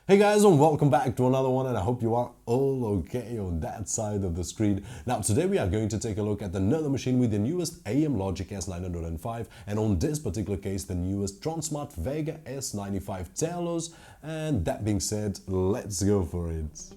Hey guys, and welcome back to another one, and I hope you are all okay on that side of the screen. Now today we are going to take a look at another machine with the newest Amlogic S905, and on this particular case the newest Tronsmart Vega S95 Telos. And that being said, let's go for it.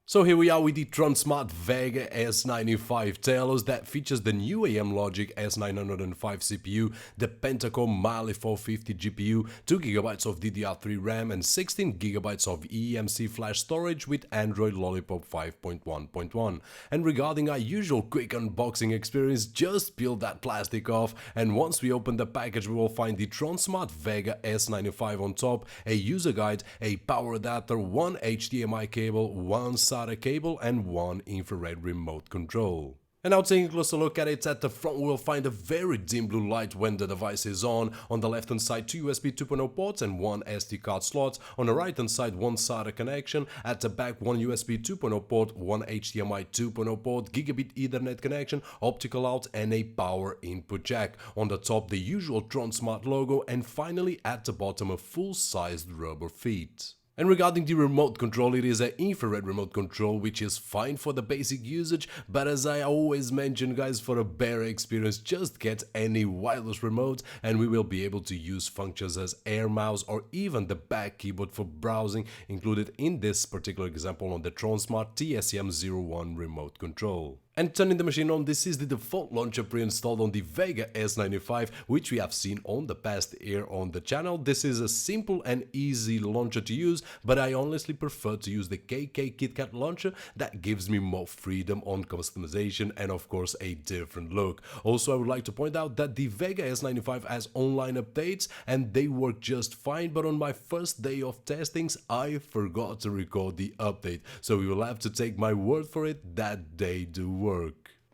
So here we are with the Tronsmart Vega S95 Telos that features the new Amlogic S905 CPU, the Pentacore Mali 450 GPU, 2GB of DDR3 Ram and 16GB of eMMC flash storage with Android Lollipop 5.1.1. And regarding our usual quick unboxing experience, just peel that plastic off, and once we open the package we will find the Tronsmart Vega S95 on top, a user guide, a power adapter, one HDMI cable, one SATA cable and one infrared remote control. And now taking a closer look at it, at the front we'll find a very dim blue light when the device is on the left hand side 2 USB 2.0 ports and one SD card slot, on the right hand side one SATA connection, at the back one USB 2.0 port, one HDMI 2.0 port, gigabit Ethernet connection, optical out and a power input jack, on the top the usual Tronsmart logo, and finally at the bottom a full-sized rubber feet. And regarding the remote control, it is an infrared remote control, which is fine for the basic usage, but as I always mention guys, for a better experience just get any wireless remote and we will be able to use functions as air mouse or even the back keyboard for browsing included in this particular example on the Tronsmart TSM01 remote control. And turning the machine on, this is the default launcher pre-installed on the Vega S95, which we have seen on the past here on the channel. This is a simple and easy launcher to use, but I honestly prefer to use the KK KitKat launcher that gives me more freedom on customization and of course a different look. Also, I would like to point out that the Vega S95 has online updates and they work just fine, but on my first day of testings I forgot to record the update, so you will have to take my word for it that they do work.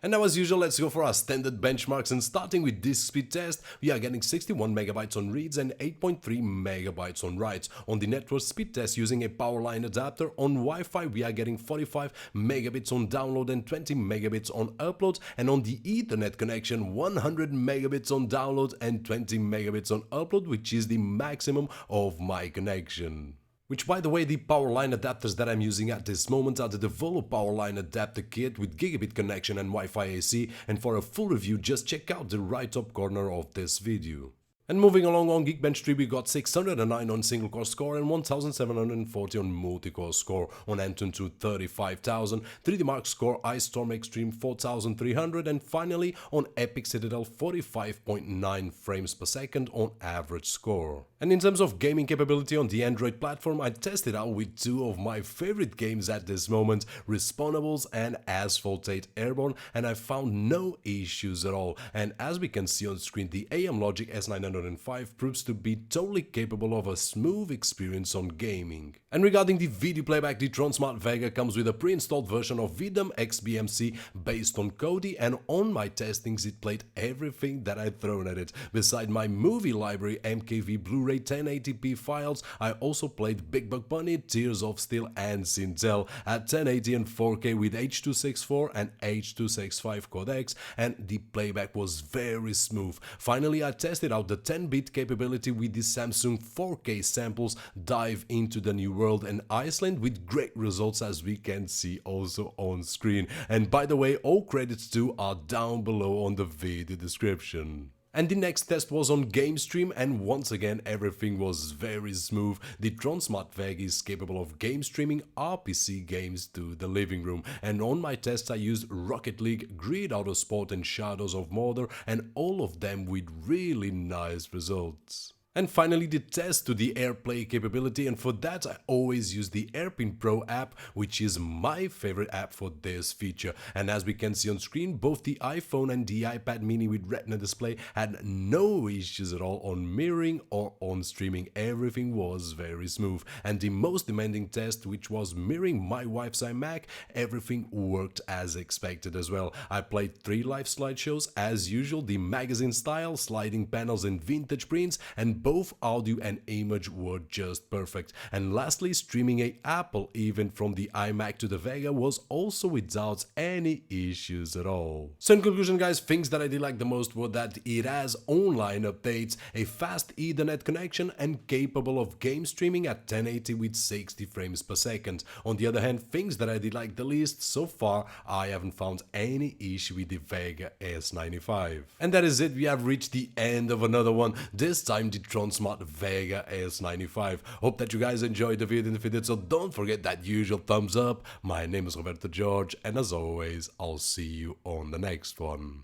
And now as usual, let's go for our standard benchmarks, and starting with disk speed test, we are getting 61 MB on reads and 8.3 MB on writes. On the network speed test using a power line adapter, on Wi-Fi we are getting 45 megabits on download and 20 megabits on upload, and on the Ethernet connection 100 megabits on download and 20 megabits on upload, which is the maximum of my connection. Which, by the way, the power line adapters that I'm using at this moment are the Devolo power line adapter kit with gigabit connection and Wi-Fi AC, and for a full review just check out the right top corner of this video. And moving along on Geekbench tree, we got 609 on single core score and 1740 on multi-core score. On Antuntu 35,000, 3D Mark score, Ice Storm Extreme 4300, and finally on Epic Citadel 45.9 frames per second on average score. And in terms of gaming capability on the Android platform, I tested out with two of my favorite games at this moment, Respawnables and Asphalt 8 Airborne, and I found no issues at all. And as we can see on screen, the Amlogic S905 proves to be totally capable of a smooth experience on gaming. And regarding the video playback, the Tronsmart Vega comes with a pre-installed version of Vidom XBMC based on Kodi, and on my testings it played everything that I'd thrown at it. Beside my movie library MKV Blu-ray 1080p files, I also played Buch Buny, Tears of Steal and Sintel at 1080 and 4K with H264 and H265 Codecs, and the playback was very smooth. Finally, I tested out the 10-bit capability with the Samsung 4K samples, dive into the new world and Iceland with great results, as we can see also on screen. And by the way, all credits too are down below on the video description. And the next test was on GameStream, and once again everything was very smooth. The Tronsmart Vega is capable of game streaming RPC games to the living room, and on my tests I used Rocket League, Grid Autosport and Shadows of Mordor, and all of them with really nice results. And finally the test to the Airplay capability, and for that I always use the Airpin Pro app, which is my favorite app for this feature. And as we can see on screen, both the iPhone and the iPad mini with Retina display had no issues at all on mirroring or on streaming. Everything was very smooth. And the most demanding test, which was mirroring my wife's iMac, everything worked as expected as well. I played 3 live slideshows as usual, the magazine style, sliding panels and vintage prints, and both audio and image were just perfect. And lastly, streaming a Apple event from the iMac to the Vega was also without any issues at all. So in conclusion guys, things that I did like the most were that it has online updates, a fast Ethernet connection, and capable of game streaming at 1080 with 60 frames per second. On the other hand, things that I did like the least, so far I haven't found any issue with the Vega S95. And that is it, we have reached the end of another one, this time the Tronsmart Vega S95. Hope that you guys enjoyed the video, and if you did so don't forget that usual thumbs up. My name is Roberto Jorge, and as always I'll see you on the next one.